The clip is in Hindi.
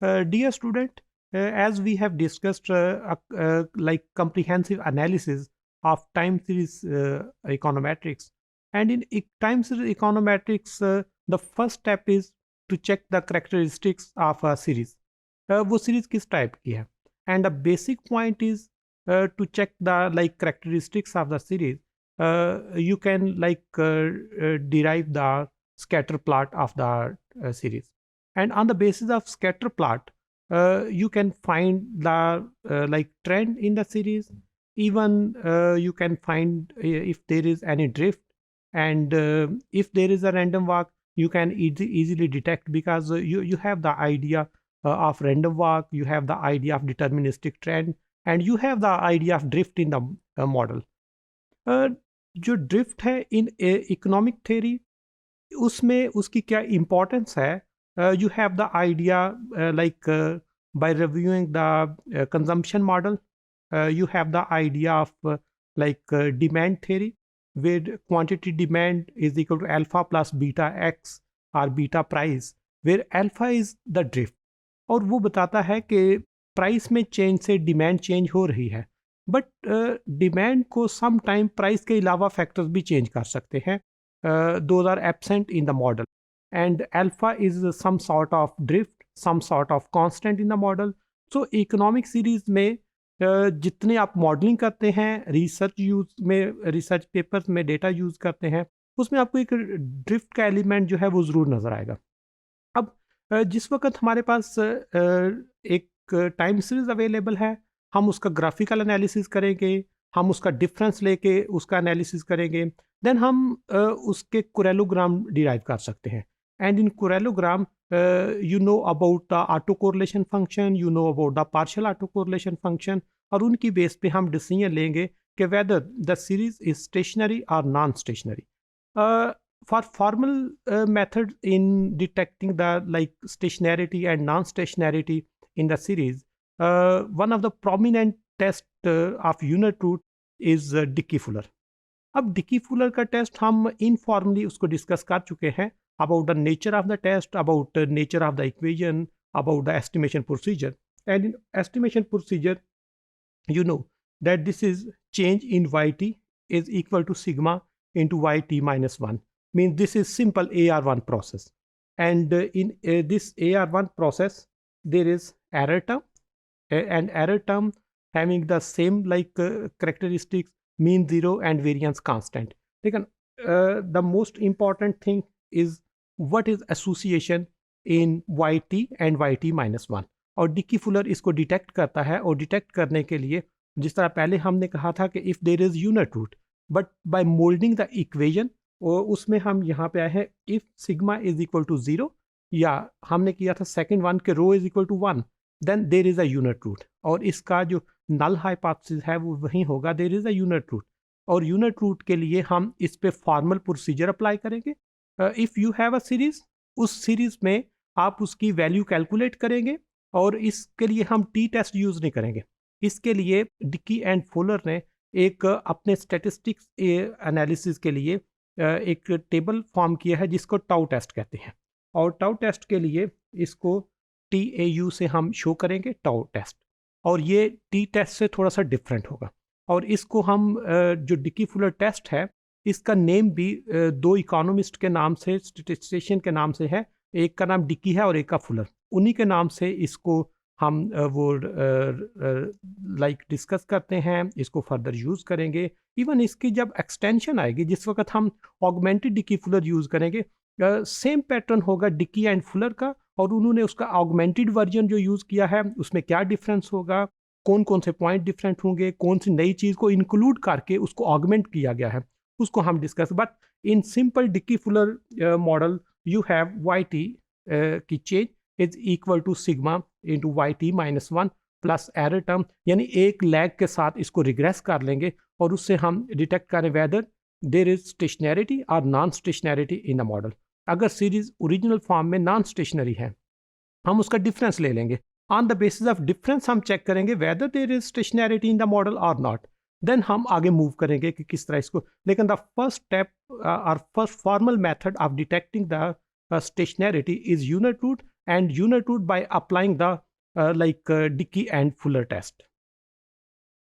Dear student, as we have discussed like comprehensive analysis of time series econometrics, and in time series econometrics, the first step is to check the characteristics of a series. वो series किस type की है? And the basic point is to check the like characteristics of the series. You can like derive the scatter plot of the series, and on the basis of scatter plot you can find the like trend in the series. Even you can find if there is any drift, and if there is a random walk, you can easily detect, because you have the idea of random walk, you have the idea of deterministic trend, and you have the idea of drift in the model. जो ड्रिफ्ट है इन इकोनॉमिक थ्योरी, उसमें उसकी क्या इम्पोर्टेंस है? You have the idea like by reviewing the consumption model. You have the idea of like demand theory, where quantity demand is equal to alpha plus beta x or beta price, where alpha is the drift, और वो बताता है कि प्राइस में चेंज से डिमांड चेंज हो रही है, बट डिमांड को सम टाइम प्राइस के अलावा फैक्टर्स भी चेंज कर सकते हैं. Those are absent in the model, and alpha is some sort of drift, some sort of constant in the model. So economic series में जितने आप मॉडलिंग करते हैं, रिसर्च यूज में, रिसर्च पेपर्स में डेटा यूज करते हैं, उसमें आपको एक ड्रिफ्ट का एलिमेंट जो है वो ज़रूर नज़र आएगा. अब जिस वक्त हमारे पास एक टाइम सीरीज अवेलेबल है, हम उसका ग्राफिकल एनालिसिस करेंगे, हम उसका डिफरेंस लेके उसका एनालिसिस करेंगे, देन हम उसके कुरेलोग्राम डिराइव कर सकते हैं. And in correlogram you know about the autocorrelation function, you know about the partial autocorrelation function, और उनकी बेस पे हम डिसीजन लेंगे कि whether the series is stationary or non-stationary. For formal method in detecting the like stationarity and non-stationarity in the series, one of the prominent test of unit root is Dickey-Fuller. अब Dickey-Fuller का टेस्ट हम इनफॉर्मली उसको डिस्कस कर चुके हैं, about the nature of the test, about the nature of the equation, about the estimation procedure. And in estimation procedure, you know that this is change in yt is equal to sigma into yt minus 1. Means this is simple AR1 process. And in this AR1 process, there is error term, and error term having the same like characteristics, mean zero and variance constant. The most important thing is what is association in yt and yt minus 1, और डिकी फुलर इसको डिटेक्ट करता है. और डिटेक्ट करने के लिए, जिस तरह पहले हमने कहा था कि if there is unit root, but by modelling the equation, उसमें हम यहाँ पे आए हैं if sigma is equal to 0, या हमने किया था सेकेंड वन के rho is equal to 1, then there is a unit root. और इसका जो नल हाइपोथेसिस है वो वही होगा, there is a unit root. और यूनिट रूट के लिए हम इस पे फॉर्मल प्रोसीजर अप्लाई करेंगे. If you have a series, उस सीरीज में आप उसकी वैल्यू कैलकुलेट करेंगे, और इसके लिए हम टी टेस्ट यूज़ नहीं करेंगे. इसके लिए डिकी एंड फुलर ने एक अपने स्टैटिस्टिक्स एनालिसिस के लिए एक टेबल फॉर्म किया है जिसको टाउ टेस्ट कहते हैं. और टाउ टेस्ट के लिए इसको TAU से हम शो करेंगे टाउ टेस्ट, और ये टी टेस्ट से थोड़ा सा डिफरेंट होगा. और इसको हम जो डिकी फुलर टेस्ट है, इसका नेम भी दो इकोनॉमिस्ट के नाम से, स्टैटिस्टिशियन के नाम से है. एक का नाम डिकी है और एक का फुलर. उन्हीं के नाम से इसको हम वो लाइक डिस्कस करते हैं, इसको फर्दर यूज़ करेंगे. इवन इसकी जब एक्सटेंशन आएगी, जिस वक्त हम ऑगमेंटेड डिकी फुलर यूज़ करेंगे, सेम पैटर्न होगा डिकी एंड फुलर का, और उन्होंने उसका ऑगमेंटेड वर्जन जो यूज़ किया है उसमें क्या डिफरेंस होगा, कौन कौन से पॉइंट डिफरेंट होंगे, कौन सी नई चीज़ को इंक्लूड करके उसको ऑगमेंट किया गया है, उसको हम discuss. But in simple Dickey Fuller model you have yt की change is equal to sigma into yt minus 1 plus error term, यानी एक लैग के साथ इसको रिग्रेस कर लेंगे, और उससे हम डिटेक्ट करें वेदर देर इज स्टेशनैरिटी और non stationarity in the model. अगर सीरीज ओरिजिनल फॉर्म में नॉन स्टेशनरी है, हम उसका डिफरेंस ले लेंगे. On the basis of difference हम चेक करेंगे whether there is stationarity in the model और नॉट. देन हम आगे मूव करेंगे कि किस तरह इसको. लेकिन द फर्स्ट स्टेप और first formal method of detecting the stationarity is unit root, and Unit Root by applying the Dickey and Fuller test.